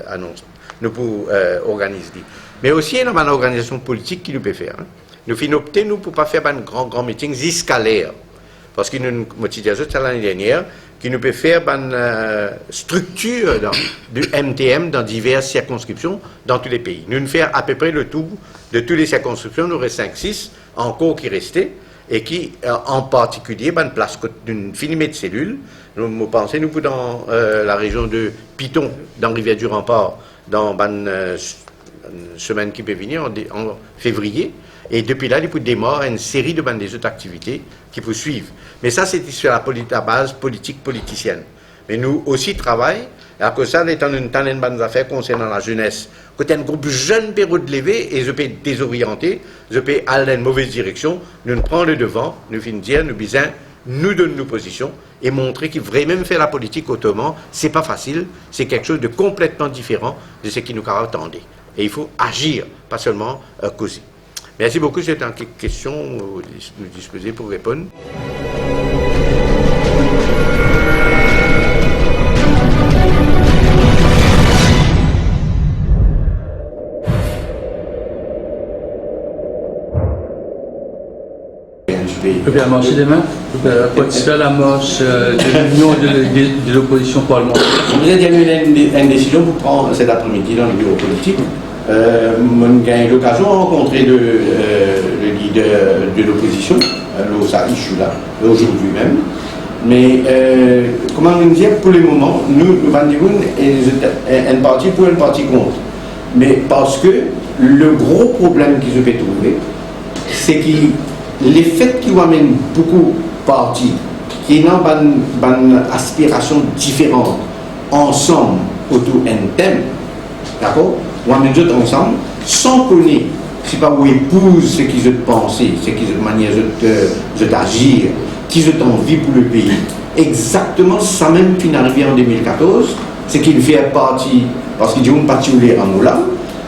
annoncer, nous pouvons organiser. Mais aussi, il y a une organisation politique qui nous peut faire. Hein. Nous finissons opter, nous, pour ne pas faire un grand meeting escalaire. Parce que nous avons dit l'année dernière, qui nous peut faire une structure du MTM dans diverses circonscriptions dans tous les pays. Nous faisons à peu près le tour de toutes les circonscriptions, nous reste 5-6 encore qui restaient, et qui, en particulier, une place d'une filimée de cellules. Nous pensons, nous, dans la région de Piton, dans Rivière-du-Rempart, dans une semaine qui peut venir, en février. Et depuis là, il peut démarrer une série de des autres activités qui poursuivent. Mais ça, c'est sur la base politique politicienne. Mais nous aussi travaillons, à cause de ça, étant une telle bonne affaire concernant la jeunesse. Quand il y a un groupe jeune période levé et je peux désorienter, je peux aller dans une mauvaise direction, nous prenons le devant, nous finissons dire, nous disons, nous donnons nos positions et montrer qu'il faudrait même faire la politique autrement. C'est pas facile, c'est quelque chose de complètement différent de ce qui nous attendait. Et il faut agir, pas seulement causer. Merci beaucoup, c'est une question, nous disposer pour répondre. Vous pouvez marcher demain, participer à la marche de l'Union de l'opposition parlementaire. Vous avez une décision pour prendre cet après-midi dans le bureau politique. J'ai eu l'occasion de rencontrer le leader de l'opposition, Losa Ishula, aujourd'hui même. Mais, comment nous dire, pour le moment, nous, Van Diegoun, un parti pour un parti contre. Mais parce que le gros problème qu'ils ont trouvé, c'est que les faits qui amènent beaucoup de partis, qui ont une aspiration différente, ensemble, autour d'un thème, d'accord? On amène tout ensemble, sans connaître, c'est pas où épouse ce qu'ils ont pensé, ce qu'ils ont manière d'agir, qu'ils ont envie pour le pays. Exactement ça même qui est arrivé en 2014, c'est qu'il fait partie, parce qu'ils ont parti où les rameaux-là,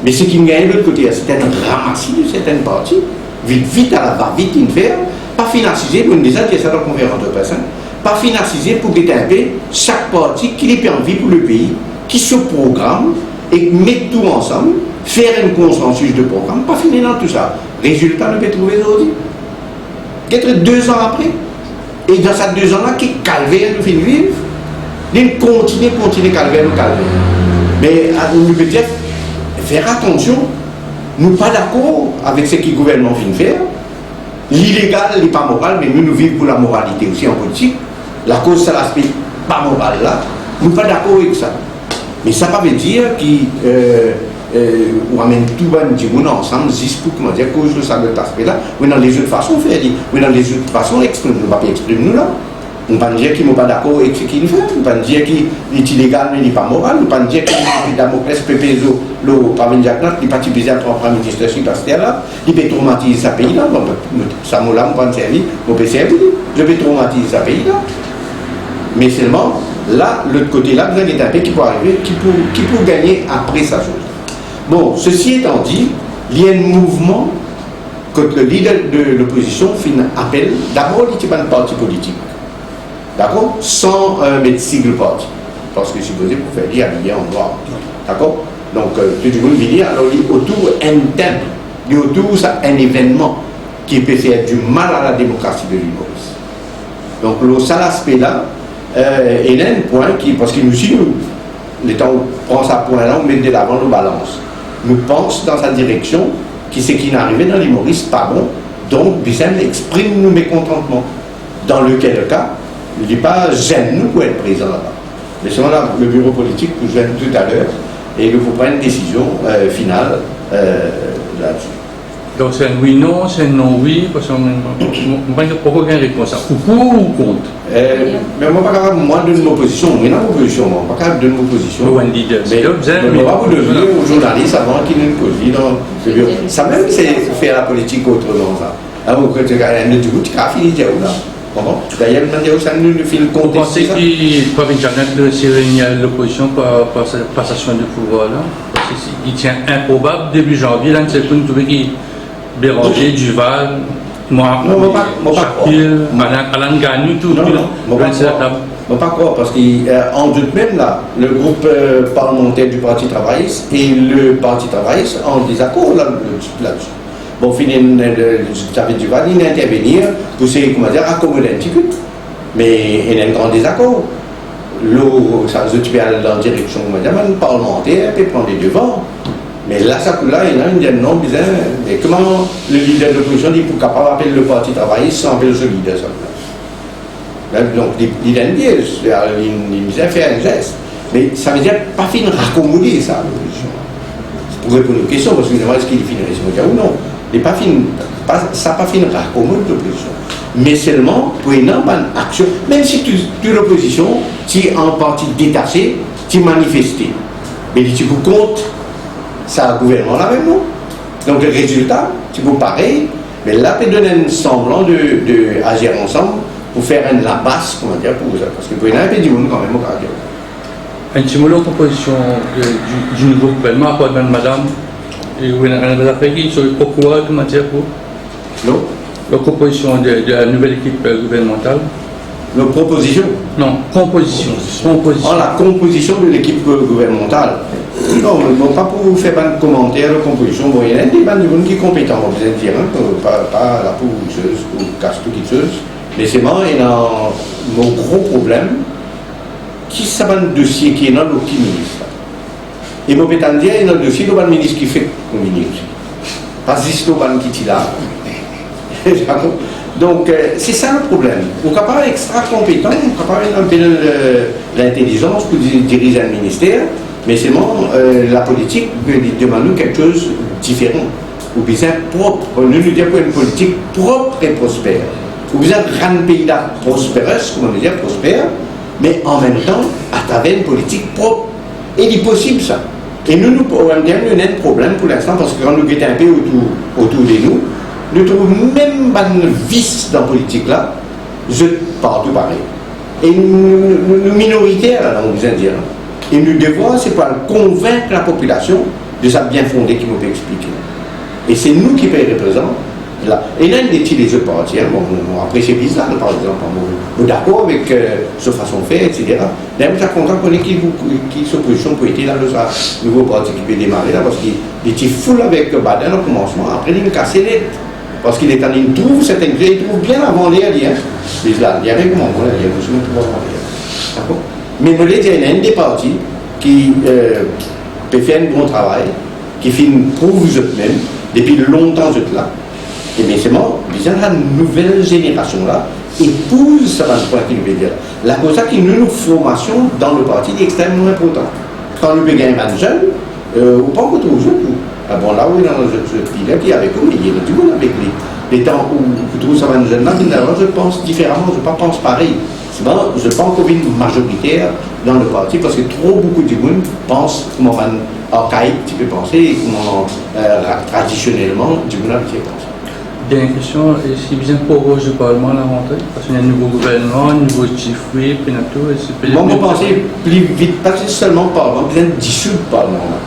mais ce qui gagne de l'autre côté, c'est un ramassis de certaines parties, vite à la va-vite, il fait, pas financiser, on déjà dit ça dans la conférence de presse, pas financiser pour déterminer chaque parti qui est envie pour le pays, qui se programme, et mettre tout ensemble, faire un consensus de programme, pas finir dans tout ça. Résultat, nous peut trouver aujourd'hui. Peut-être 2 ans après, et dans ces 2 ans-là, qui calvaire nous fait vivre, nous continuer calvaire. Mais nous peut dire, faire attention, nous pas d'accord avec ce que le gouvernement vient de faire. L'illégal n'est pas moral, mais nous vivons pour la moralité aussi en politique. La cause, c'est l'aspect pas moral là. Nous pas d'accord avec ça. Mais ça ne veut pas dire qu'on amène tout le monde ensemble, juste pour comment dire, cause de ça, de cet aspect-là. Mais dans les autres façons, faire dit. Mais dans les autres façons, exprime, nous ne pas exprimer nous là. On ne peut pas dire qu'ils ne sont pas d'accord avec ce qu'ils font. On ne peut pas dire qu'il est illégal, mais il n'est pas moral. On ne peut pas dire qu'il est Damoclès, Pepezo, le Pavin Jacquenot, il n'est pas typisé entre un premier ministre qui passe là. Il peut traumatiser ce pays-là. Ça m'a là, on peut servir, on peut servir. Je peux traumatiser ce pays-là. Mais seulement, là, l'autre côté-là, vous avez un pays qui peut arriver, qui peut gagner après sa chose. Bon, ceci étant dit, il y a un mouvement que le leader de l'opposition fait un appel. D'abord, il y a un parti politique. D'accord? Sans mettre sigle parti. Parce que supposé pour faire dire habillé en noir. D'accord? Donc, tout le monde vient alors il y a autour un thème, il y a autour un événement qui peut faire du mal à la démocratie de l'île Maurice. Donc, le seul aspect-là, il y a un point qui, parce que nous aussi, l'état où on prend ce point-là, on met de l'avant nos balances. Nous pensons dans sa direction qui c'est qui n'est arrivé dans l'île Maurice, pas bon, donc, Bissem exprime nos mécontentements. dans lequel cas, il n'est pas gêne nous pour être présent là-bas. Mais seulement là, le bureau politique nous gêne tout à l'heure et il faut prendre une décision finale là-dessus. Donc c'est un oui-non, c'est un non-oui, parce qu'on n'a pas aucune réponse. Ou pour ou contre? Mais moi, je ne suis pas capable de donner une opposition. Je ne suis pas opposition, moi. Je ne suis pas capable de donner une opposition. Ou un leader. Mais je ne vais pas vous devenir aux journalistes avant qu'ils ne posent dans le bureau. Ça même, c'est faire la politique autrement, ça. Alors, quand tu as un autre tu as fini de dire là. D'ailleurs, ça nous fait le compte. Vous pensez qu'il peut y l'opposition par passation de pouvoir là? Parce qu'il tient improbable début janvier, là, c'est pour nous trouver qui Béranger, Duval, moi, Chapil, Alain Gagnou, tout. Non, je ne pas croire, parce qu'en doute même, là, le groupe parlementaire du Parti travailliste et le Parti travailliste en désaccord là-dessus. Bon, finalement, David Duval, il intervenir pour accommoder un petit peu. Mais il y a un grand désaccord. Ça se fait dans la direction parlementaire, puis prendre les devants. Mais là, ça là, il y a une non bizarre. Mais comment le leader de l'opposition dit pour capable appeler le Parti travailliste sans appeler ce leader ça? Donc, il a une pièce, il a fait un geste. Mais ça veut dire pas finir raccommoder ça, l'opposition. Pour répondre aux questions, parce que est-ce qu'il finit ou non? Et pas fini, ça n'a pas fini raccommoder l'opposition. Mais seulement pour une action, même si tu l'opposition, tu es en partie détaché, tu manifestes. Mais tu vous comptes, ça a un gouvernement là même, non? Donc le résultat, tu vous pareil, mais là, tu donnes un semblant d'agir ensemble pour faire une la basse, comment dire, pour ça. Parce que pour une un peu du monde quand même, au cardio. Un petit mot de proposition du nouveau gouvernement, à part madame, et vous avez affaires qui sont le procureur, comment dire, pour? Non. La proposition de la nouvelle équipe gouvernementale? La proposition? Non, composition. La composition de l'équipe gouvernementale. Non, pas pour vous faire un commentaire de composition. Bon, il y a des gens qui sont compétents, vous allez dire, pas la pourrisseuse ou casse-tout-quitteuse. Mais c'est moi, il y a mon gros problème, qui c'est un dossier qui est dans le petit ministre. Et mon pétan dire, il y a un dossier de ministre qui fait comme ministre. Pas juste le qui est là. Donc, c'est ça le problème. On n'est pas extra compétent, on n'est pas un peu l'intelligence pour diriger un ministère, mais c'est la politique qui demande quelque chose de différent, ou bien propre. Nous nous disons une politique propre et prospère. Ou bien un pays prospère, comme on dit, prospère, mais en même temps, à travers une politique propre. Et il est possible ça. Et nous avons un problème pour l'instant, parce que quand nous guettons un peu autour de nous, nous trouvons même un vice dans la politique là, partout pareil. Et nous minoritaires, là, on vous dire. Et nous devons, c'est pour convaincre la population de ça bien fondé qui nous peut expliquer. Et c'est nous qui payons représentants. Là. Et là, il y a les autres partis. Après, c'est bizarre, par exemple. Nous d'accord avec sa façon de faire, etc. Même ça content qu'on ait qui s'opposition pour être là, le nouveau parti qui peut démarrer là, parce qu'il était full avec Baden au commencement. Après, il a cassé les. Parce qu'il est en train de trouver certains clés, il trouve bien avant les liens. Il y a avec moi, il y a aussi un pouvoir avant les. D'accord? Mais il y a un des partis qui peut faire un bon travail, qui prouve eux-mêmes, depuis longtemps là. Et bien c'est moi, la nouvelle génération là, épouse ça va point qu'il veut dire. La cause qui nous formation dans le parti est extrêmement important. Quand nous gagnons un jeune, ou pas qu'on trouve jeune. Ah bon, là où il y a ce pays-là qui est avec eux, mais il y a du monde avec les temps où vous trouvez ça va un jeune là, je pense différemment, je ne pense pas pareil. Je pense qu'on est majoritaire dans le parti parce que beaucoup de monde pensent comment archaïque tu peux penser, comment traditionnellement du monde a pensé. Dernière question, est-ce qu'il vient pour le Parlement à la rentrée? Parce qu'il y a un nouveau gouvernement, un nouveau chief whip, et tout. Moi, je pensais plus vite, pas seulement le Parlement, bien dissoudre le Parlement.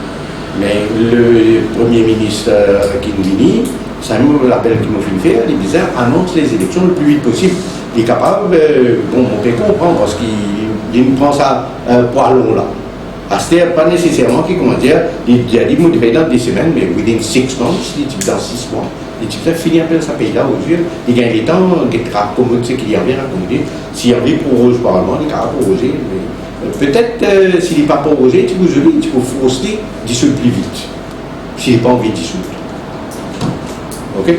Mais le Premier ministre Kinvini, c'est un nouveau appel qu'il m'a fait faire, il disait annonce les élections le plus vite possible. Il est capable, bon, on peut comprendre parce qu'il nous prend ça poids long là. C'est-à-dire pas nécessairement qu'il, comment dire, il a dit, il devait dans des semaines, mais within 6 months, il dit dans 6 mois. Il dit, finir un peu sa pays là aujourd'hui, il gagne des temps, il a comme ce qu'il y a bien raconté. S'il y a envie pour le Parlement, il a prorogé. Peut-être, s'il n'est pas prorogé, tu peux forcer dissoudre plus vite. S'il n'est pas envie de dissoudre. Ok?